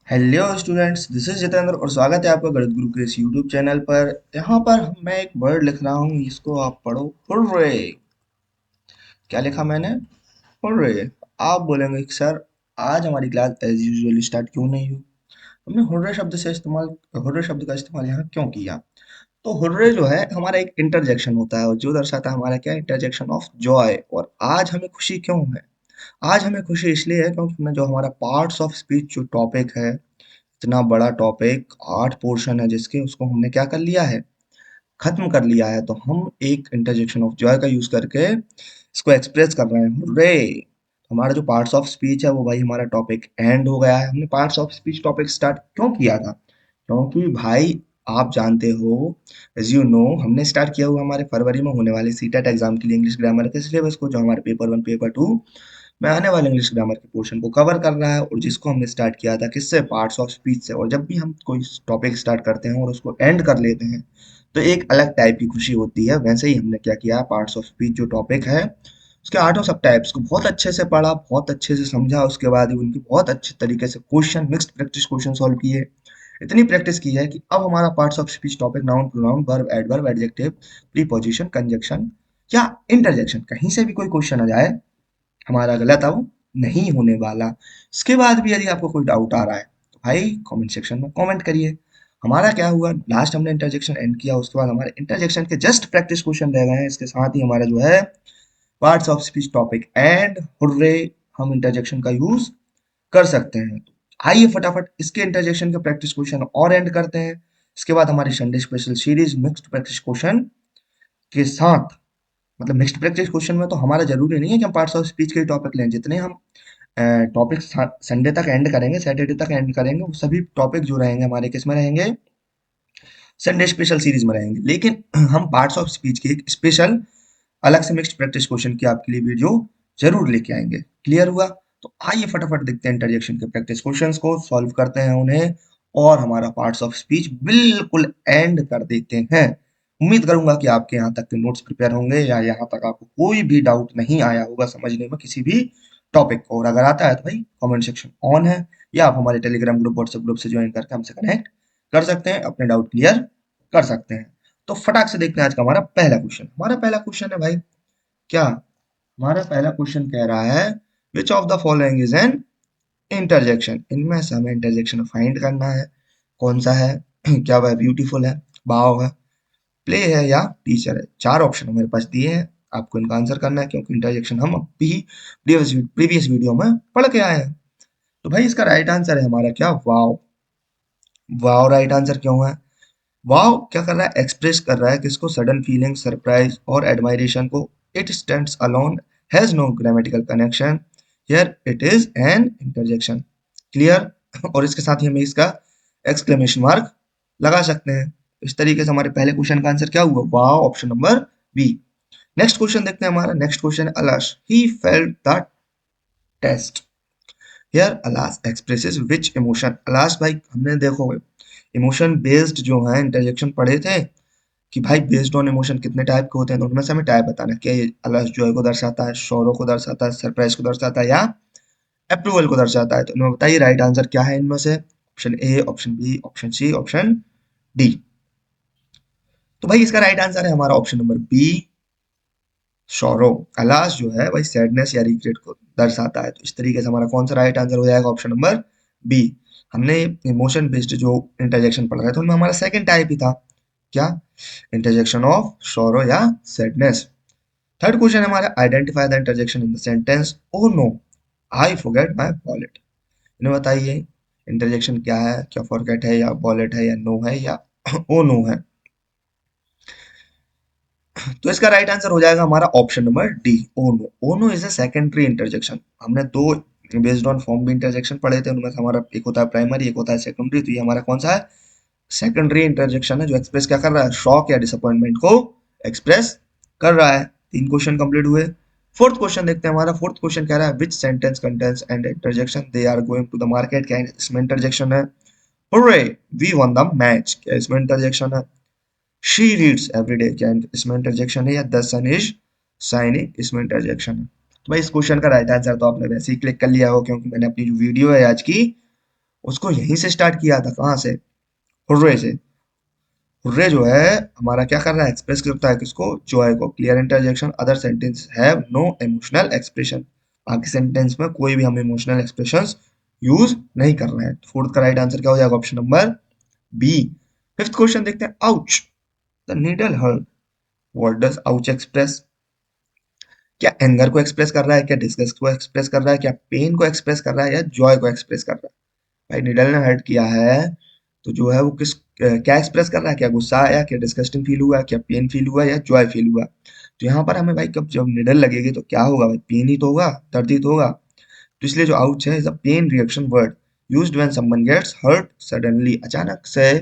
Hello students, this is Jitendra और स्वागत है आपका गणित गुरु के इस यूट्यूब चैनल पर। यहाँ पर मैं एक वर्ड लिख रहा हूँ, इसको आप पढ़ो। हुर्रे। क्या लिखा मैंने? हुर्रे। आप बोलेंगे कि सर आज हमारी क्लास एज यूजुअल स्टार्ट क्यों नहीं हुई? हमने हुर्रे शब्द का इस्तेमाल यहाँ क्यों किया? तो हुर्रे जो है हमारा एक इंटरजेक्शन होता है और जो दर्शाता है हमारा क्या, इंटरजेक्शन ऑफ जॉय। और आज हमें खुशी क्यों है? आज हमें खुशी इसलिए है क्योंकि हमने जो हमारा पार्ट्स ऑफ स्पीच जो टॉपिक है, इतना बड़ा टॉपिक, 8 पोर्शन है जिसके, उसको हमने क्या कर लिया है, खत्म कर लिया है। तो हम एक इंटरजेक्शन ऑफ जॉय का यूज करके इसको एक्सप्रेस कर रहे हैं। हुर्रे। हमारा जो पार्ट्स ऑफ स्पीच है वो भाई हमारा टॉपिक एंड हो गया है। हमने parts of speech topic start क्यों किया था? क्योंकि भाई आप जानते हो, एज यू नो, हमने स्टार्ट किया हुआ हमारे फरवरी में होने वाले सीटेट एग्जाम के लिए इंग्लिश ग्रामर के सिलेबस को, जो हमारे पेपर 1 पेपर 2 में आने वाले इंग्लिश ग्रामर के पोर्शन को कवर कर रहा है, और जिसको हमने स्टार्ट किया था किससे, पार्ट्स ऑफ स्पीच से। और जब भी हम कोई टॉपिक स्टार्ट करते हैं और उसको एंड कर लेते हैं तो एक अलग टाइप की खुशी होती है। वैसे ही हमने क्या किया, पार्ट्स ऑफ स्पीच जो टॉपिक है उसके आठों सब टाइप्स को बहुत अच्छे से पढ़ा, बहुत अच्छे से समझा, उसके बाद ही उनकी बहुत अच्छे तरीके से question, mixed practice question solve किए। इतनी प्रैक्टिस की है कि अब हमारा parts of speech topic noun, pronoun, verb, adverb, adjective, preposition, conjunction या इंटरजेक्शन, कहीं से भी कोई क्वेश्चन आ जाए, हमारा गलत अब नहीं होने वाला। इसके बाद भी यदि आपको कोई डाउट आ रहा है तो भाई कमेंट सेक्शन में कमेंट करिए। हमारा क्या हुआ, लास्ट हमने इंटरजेक्शन एंड किया, उसके बाद हमारे इंटरजेक्शन के जस्ट प्रैक्टिस क्वेश्चन रह गए हैं। इसके साथ ही हमारा जो है parts of speech topic and, hurray, हम इंटरजेक्शन का यूज कर सकते हैं। तो आइए फटाफट इसके इंटरजेक्शन के प्रैक्टिस क्वेश्चन और एंड करते हैं। इसके बाद हमारी Sunday special series mixed practice question के साथ, मतलब मिक्स्ड प्रैक्टिस क्वेश्चन में तो हमारा जरूरी नहीं है कि हम पार्ट्स ऑफ स्पीच के टॉपिक लें। जितने हम टॉपिक संडे तक एंड करेंगे, सैटरडे तक एंड करेंगे, वो सभी टॉपिक जो रहेंगे हमारे किस में रहेंगे, संडे स्पेशल सीरीज में रहेंगे। लेकिन हम पार्ट्स ऑफ स्पीच की एक स्पेशल अलग से मिक्स्ड प्रैक्टिस क्वेश्चन की आपके लिए वीडियो जरूर लेके आएंगे। क्लियर हुआ? तो आइए फटाफट देखते हैं इंटरजेक्शन के प्रैक्टिस क्वेश्चंस को, सॉल्व करते हैं उन्हें और हमारा पार्ट्स ऑफ स्पीच बिल्कुल एंड कर देते हैं। उम्मीद करूंगा कि आपके यहाँ तक के नोट्स प्रिपेयर होंगे या यहाँ तक आपको कोई भी डाउट नहीं आया होगा समझने में किसी भी टॉपिक को। और अगर आता है तो भाई कमेंट सेक्शन ऑन है, या आप हमारे टेलीग्राम ग्रुप, व्हाट्सएप ग्रुप से ज्वाइन करके हमसे कनेक्ट कर सकते हैं, अपने डाउट क्लियर कर सकते हैं। तो फटाक से देखते हैं आज का हमारा पहला क्वेश्चन। हमारा पहला क्वेश्चन है भाई, क्या, हमारा पहला क्वेश्चन कह रहा है, विच of the following is an interjection. इनमें से हमें इंटरजेक्शन फाइंड करना है। कौन सा है? क्या वह ब्यूटीफुल है, भाव है, प्ले है या टीचर है? चार ऑप्शन मेरे पास दिए हैं, आपको इनका आंसर करना है, क्योंकि इंटरजेक्शन हम अभी प्रीवियस वीडियो में पढ़ के आए हैं। तो भाई इसका राइट आंसर है हमारा क्या, वाव। वाव राइट आंसर क्यों है? वाव क्या कर रहा है, एक्सप्रेस कर रहा है किसको, सडन फीलिंग, सरप्राइज और एडमायरेशन को। It stands alone, has no grammatical connection, here it is an interjection. Clear? और इसके साथ ही हमें इसका एक्सक्लेमेशन मार्क लगा सकते हैं। इस तरीके से हमारे पहले क्वेश्चन का आंसर क्या हुआ, wow, option number B. Next question देखते हैं। हमारा नेक्स्ट क्वेश्चन है, alas he felt the test. Here alas expresses which emotion. Alas भाई हमने देखो इमोशन बेस्ड जो है इंटरजेक्शन पढ़े थे कि भाई बेस्ड ऑन इमोशन कितने टाइप के होते हैं, तो उनमें से हमें टाइप बताना है। क्या ये अलस जॉय को दर्शाता है, शोरों को दर्शाता है, सरप्राइज को दर्शाता है या अप्रूवल को दर्शाता है? तो इनमें बताइए राइट आंसर क्या है इनमें से। Option A, option B, option C, option D. तो भाई इसका राइट आंसर है हमारा option number B, sorrow. Alas जो है भाई सैडनेस या रिग्रेट को दर्शाता है। तो इस तरीके से हमारा कौन सा राइट आंसर हो जाएगा, ऑप्शन नंबर बी। हमने इमोशन बेस्ड जो इंटरजेक्शन पढ़ रहे थे उनमें हमारा सेकंड टाइप ही था, क्या, इंटरजेक्शन ऑफ सॉरो या सैडनेस। थर्ड क्वेश्चन है हमारा, identify the interjection in the sentence oh no I forget my wallet. इन्हें बताइए इंटरजेक्शन क्या है, क्या फॉरगेट है या वॉलेट है या नो है या ओ नो है? तो इसका राइट आंसर हो जाएगा हमारा option number D, oh no. Oh no is a secondary interjection. हमने दो बेस्ड ऑन फॉर्म भी इंटरजेक्शन पढ़े थे, उनमें से हमारा एक होता है प्राइमरी, एक होता है सेकेंडरी। तो ये हमारा कौन सा है, सेकेंडरी इंटरजेक्शन है, जो एक्सप्रेस क्या कर रहा है, शॉक या डिसअपॉइंटमेंट को एक्सप्रेस कर रहा है। तीन क्वेश्चन कंप्लीट हुए। फोर्थ क्वेश्चन देखते हैं। हमारा फोर्थ क्वेश्चन कह रहा है, which sentence contains an interjection they are going to the market. क्या इसमें इंटरजेक्शन है? Hurray, we won the match. क्या इसमें इंटरजेक्शन है? She reads everyday. क्या इसमें इंटरजेक्शन है? या द सन इज शाइनिंग, इसमें इंटरजेक्शन है? तो भाई इस क्वेश्चन का राइट आंसर तो आपने वैसे ही क्लिक कर लिया हो, क्योंकि मैंने अपनी जो वीडियो है आज की उसको यहीं से स्टार्ट किया था, कहाँ से? हुर्रे से। हुर्रे जो है हमारा क्या कर रहा है, एक्सप्रेस करता है किसको, जॉय को। Clear interjection, other sentence have no emotional expression. बाकी सेंटेंस में कोई भी हम इमोशनल एक्सप्रेशंस यूज नहीं कर रहे हैं। फोर्थ का राइट आंसर क्या हो जाएगा, option number B. Fifth question देखते हैं, ouch the needle hurt, what does ouch express? क्या एंगर को एक्सप्रेस कर रहा है, क्या डिस्गस्ट को एक्सप्रेस कर रहा है, क्या पेन को एक्सप्रेस कर रहा है, या जॉय को एक्सप्रेस कर रहा है? भाई निडल ने हर्ट किया है तो जो है वो क्या एक्सप्रेस कर रहा है, क्या गुस्सा आया, क्या डिस्गस्टिंग फील हुआ, क्या पेन फील हुआ, या जॉय फील हुआ? तो यहाँ पर हमें भाई कब जब निडल लगेगी तो क्या होगा भाई, पेन ही तो होगा, दर्द ही तो होगा। तो इसलिए जो आउच है is a pain reaction word used when someone gets hurt suddenly. अचानक से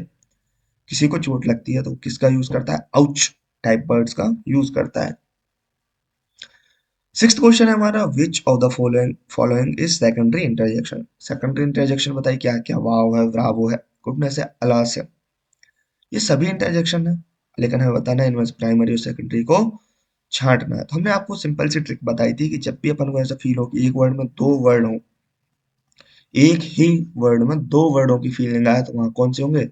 किसी को चोट लगती है तो किसका यूज करता है, आउच टाइप वर्ड्स का यूज करता है। सिक्स्थ क्वेश्चन है हमारा, which of the following following is secondary interjection? Secondary interjection बताइए क्या क्या, वाव है, ब्रावो है, गुडनेस है, अलास है। ये सभी इंटरजेक्शन है, लेकिन हमें बताना है इनमें प्राइमरी और सेकेंडरी को छांटना है। तो हमने आपको सिंपल सी ट्रिक बताई थी कि जब भी अपन को ऐसा फील हो कि एक वर्ड में दो वर्ड हो, एक ही वर्ड में दो वर्डों की फीलिंग आए, तो वहां कौन से होंगे,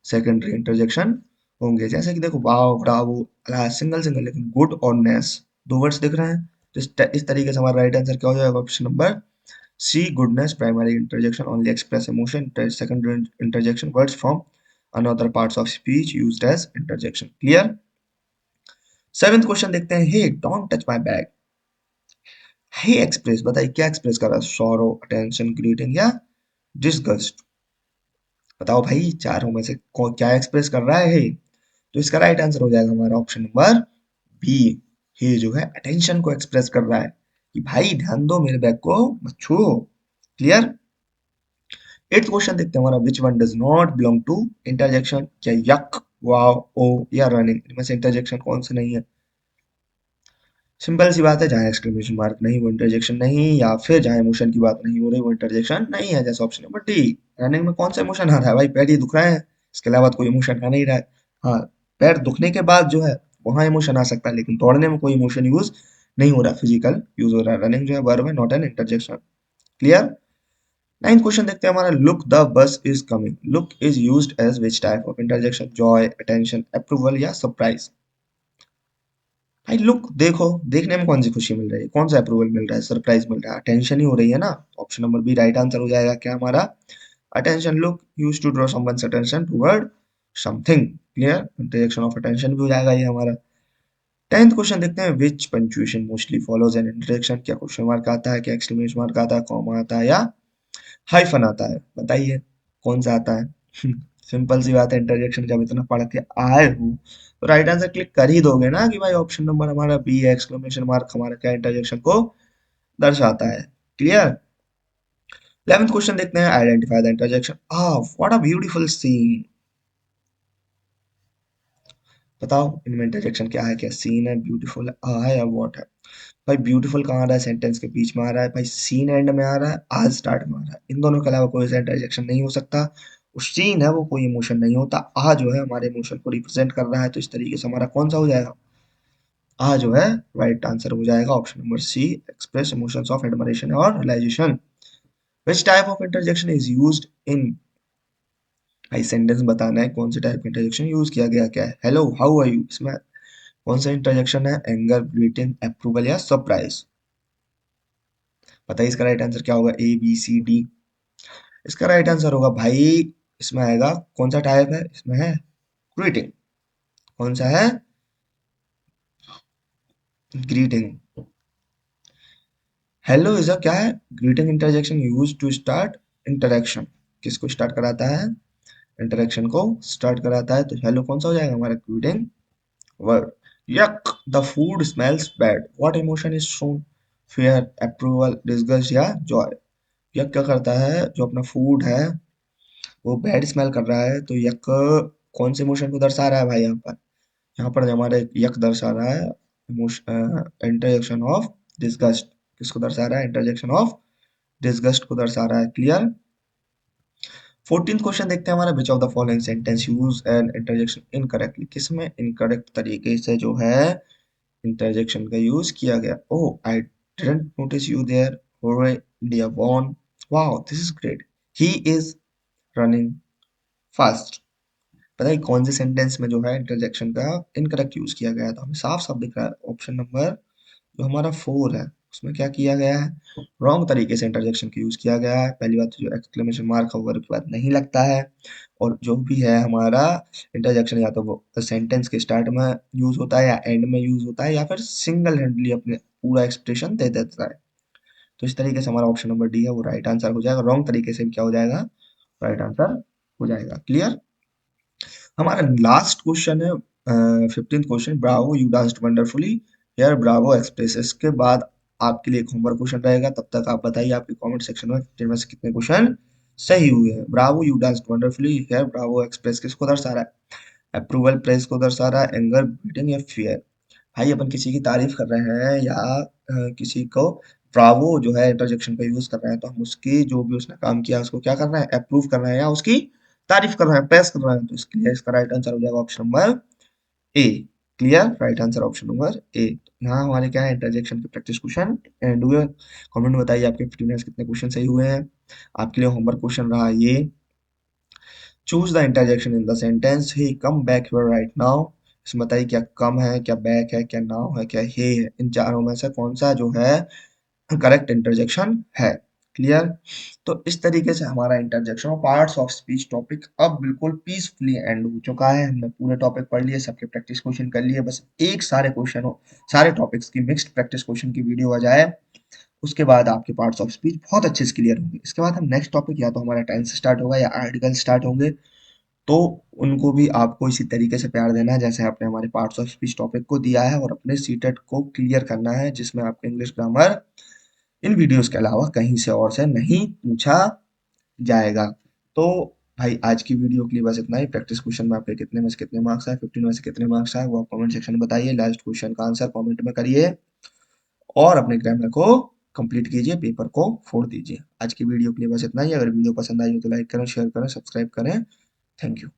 सेकेंडरी इंटरजेक्शन होंगे। जैसे कि देखो वाव, ब्रावो, अलास, सिंगल सिंगल, लेकिन गुड और नेस दो वर्ड्स दिख रहे हैं। तो इस तरीके से हमारा राइट आंसर क्या हो जाएगा, option number C, goodness. Primary interjection only express emotion. Secondary interjection words from another parts of speech used as interjection. Clear? Seventh question देखते हैं, hey don't touch my bag. Hey express बताइए क्या express कर रहा है, sorrow, attention, greeting, या disgust? बताओ भाई चारों में से क्या एक्सप्रेस कर रहा है हे? तो इसका राइट आंसर हो जाएगा हमारा ऑप्शन नंबर बी। हे जो है अटेंशन को एक्सप्रेस कर रहा है कि भाई ध्यान दो, मेरे बैग को मत छुओ। क्लियर? एट्थ क्वेश्चन देखते हैं हमारा, which one does not belong to interjection? क्या यक, वाव, ओ, या रनिंग? इनमें से इंटरजेक्शन कौन से नहीं है? सिंपल सी बात है, जहां एक्सक्लेमेशन मार्क नहीं वो इंटरजेक्शन नहीं, या फिर जहां इमोशन की बात नहीं हो रही वो इंटरजेक्शन नहीं है, जैसे ऑप्शन नंबर डी। रनिंग में कौन सा इमोशन आ रहा है भाई, पैर ही दुख रहा है, इसके अलावा तो कोई इमोशन आ नहीं रहा है। हाँ, पैर दुखने के बाद जो है वहां इमोशन आ सकता है, लेकिन दौड़ने में कोई इमोशन यूज नहीं हो रहा, फिजिकल यूज हो रहा है। रनिंग जो है वर्ब है, not an interjection. Clear? Ninth question देखते हैं हमारा, look the bus is coming. Look is used as which type of interjection, joy, attention, approval, या सरप्राइज? भाई लुक देखो, देखने में कौन सी खुशी मिल रही है, कौन सा अप्रूवल मिल रहा है, सरप्राइज मिल रहा है, अटेंशन ही हो रही है ना। Option number B right answer हो जाएगा क्या हमारा, attention. Look use to draw someone's attention toward something. Clear? Interjection of attention भी हो जाएगा ये हमारा। टेंथ क्वेश्चन देखते हैं, which punctuation mostly follows an interjection? क्या क्वेश्चन मार्क आता है, क्या एक्सक्लेमेशन मार्क आता है, कॉमा आता है, या हाइफन आता है? बताइए कौन सा आता है? सिंपल सी बात है, इंटरजेक्शन जब इतना पढ़ के आए हो तो राइट आंसर क्लिक कर ही दोगे ना कि भाई ऑप्शन नंबर हमारा बी है, एक्सक्लेमेशन मार्क हमारा क्या इंटरजेक्शन को दर्शाता है। क्लियर? 11th क्वेश्चन देखते हैं, identify the interjection. Ah what a beautiful scene. बताओ इनमें इंटरजेक्शन क्या है, क्या सीन है, ब्यूटीफुल है, या व्हाट है? भाई ब्यूटीफुल कहाँ आ रहा है, सेंटेंस के बीच में आ रहा है, भाई सीन एंड में आ रहा है, आज स्टार्ट में आ रहा है, इन दोनों के अलावा कोई सा इंटरजेक्शन नहीं हो सकता। उस सीन है वो कोई इमोशन नहीं होता, आ जो है हमारे इमोशन को रिप्रेजेंट कर रहा है, तो इस तरीके से हमारा कौन सा हो जाएगा, आ जो है राइट आंसर हो जाएगा option number C, express emotions of admiration और realization. Which type of interjection is used in, भाई सेंटेंस बताना है कौन से टाइप का इंटरजेक्शन यूज किया गया, क्या है, हेलो, हाउ आर यू, इसमें कौन सा इंटरजेक्शन है, एंगर, ग्रीटिंग, अप्रूवल, या सरप्राइज? बताइए इसका राइट आंसर क्या होगा, ए बी सी डी? इसका राइट आंसर होगा भाई, इसमें आएगा, कौन सा टाइप है इसमें है, ग्रीटिंग। कौन सा है, ग्रीटिंग। हेलो इज अ क्या है, greeting interjection use to start interaction. किसको स्टार्ट कराता है, इंटरेक्शन को स्टार्ट कराता है। तो हेलो कौन सा हो जाएगा हमारा, ग्रीटिंग वर्ड। यक the food smells bad, what emotion is shown, fear, approval, disgust, या जॉय? यक क्या करता है, जो अपना फूड है वो बैड स्मेल कर रहा है, तो यक कौन से इमोशन को दर्शा रहा है भाई, यहाँ पर, यहाँ पर हमारे यक दर्शा रहा है इंटरजेक्शन ऑफ डिसगस्ट। किसको दर्शा रहा है, इंटरजेक्शन ऑफ डिसगस्ट को दर्शा रहा है। क्लियर? 14th क्वेश्चन देखते हैं हमारा, which of the following sentence use an interjection incorrectly? किसमें इनकरेक्ट तरीके से जो है इंटरजेक्शन का यूज किया गया। Oh I didn't notice you there, dear born, wow this is great, he is running fast. पता है कौन से सेंटेंस में जो है इंटरजेक्शन का इनकरेक्ट यूज किया गया था? हमें साफ साफ दिख रहा है ऑप्शन नंबर जो हमारा 4 है उसमें क्या किया गया है, रॉन्ग तरीके से इंटरजेक्शन का यूज किया गया है। पहली बात तो जो एक्सक्लेमेशन मार्क है वो के बाद नहीं लगता है, और जो भी है हमारा इंटरजेक्शन या तो वो सेंटेंस के स्टार्ट में यूज होता है या एंड में यूज होता है या फिर सिंगल हैंडली अपने पूरा एक्सप्रेशन दे देता है। तो इस तरीके से हमारा ऑप्शन नंबर डी है वो राइट आंसर हो जाएगा, रॉन्ग तरीके से भी क्या हो जाएगा, राइट आंसर हो जाएगा। क्लियर। हमारा लास्ट क्वेश्चन है 15th question, Bravo you danced wonderfully here Bravo expresses के बाद आपके लिए एक होमवर्क क्वेश्चन रहेगा। तब तक आप बताइए आपके कमेंट सेक्शन में 15 में से कितने क्वेश्चन सही हुए हैं। Bravo you danced wonderfully here Bravo express किसको दर्शा रहा है? अप्रूवल प्रेज को दर्शा रहा है, एंगर बीटिंग या फियर? भाई अपन किसी की तारीफ कर रहे हैं या किसी को ब्रावो जो है इंटरजेक्शन का यूज कर रहे हैं तो हम उसकी जो भी उसने काम किया उसको क्या करना है, अप्रूव कर रहे हैं या उसकी तारीफ कर रहे हैं, प्रेस कर रहे हैं। तो इसके लिए इसका राइट आंसर हो जाएगा option number A. Clear, right answer option number A. यहाँ हमारे क्या है इंटरजेक्शन के प्रैक्टिस क्वेश्चन एंड हुए। कमेंट में बताइए आपके 15 में से कितने क्वेश्चन सही हुए हैं। आपके लिए होमवर्क क्वेश्चन रहा ये, choose the interjection in the sentence he come back here right now. इसमें बताइए क्या कम है, क्या बैक है, क्या नाउ है, क्या हे है। इन चारों में से कौन सा जो है करेक्ट इंटरजेक्शन है। क्लियर। तो इस तरीके से हमारा इंटरजेक्शन और पार्ट्स ऑफ स्पीच टॉपिक अब बिल्कुल पीसफुली एंड हो चुका है। हमने पूरे टॉपिक पढ़ लिए, सबके प्रैक्टिस क्वेश्चन कर लिए, बस एक सारे क्वेश्चनों सारे टॉपिक्स की मिक्स्ड प्रैक्टिस क्वेश्चन की वीडियो आ जाए, उसके बाद आपके पार्ट्स ऑफ स्पीच बहुत अच्छे से क्लियर होंगे। इसके बाद हम नेक्स्ट टॉपिक या तो हमारा टेंस स्टार्ट होगा या आर्टिकल स्टार्ट होंगे, तो उनको भी आपको इसी तरीके से प्यार देना है जैसे आपने हमारे पार्ट्स ऑफ स्पीच टॉपिक को दिया है, और अपने सीटेट को क्लियर करना है जिसमें आपका इंग्लिश ग्रामर इन वीडियोस के अलावा कहीं से और से नहीं पूछा जाएगा। तो भाई आज की वीडियो के लिए बस इतना ही। प्रैक्टिस क्वेश्चन में आपके कितने में से कितने मार्क्स आए, 15 में से कितने मार्क्स आए वो आप कमेंट सेक्शन में बताइए। लास्ट क्वेश्चन का आंसर कमेंट में करिए और अपने ग्रामर को कंप्लीट कीजिए, पेपर को फोड़ दीजिए। आज की वीडियो के लिए बस इतना ही। अगर वीडियो पसंद आई हो तो लाइक करें, शेयर करें, सब्सक्राइब करें। Thank you.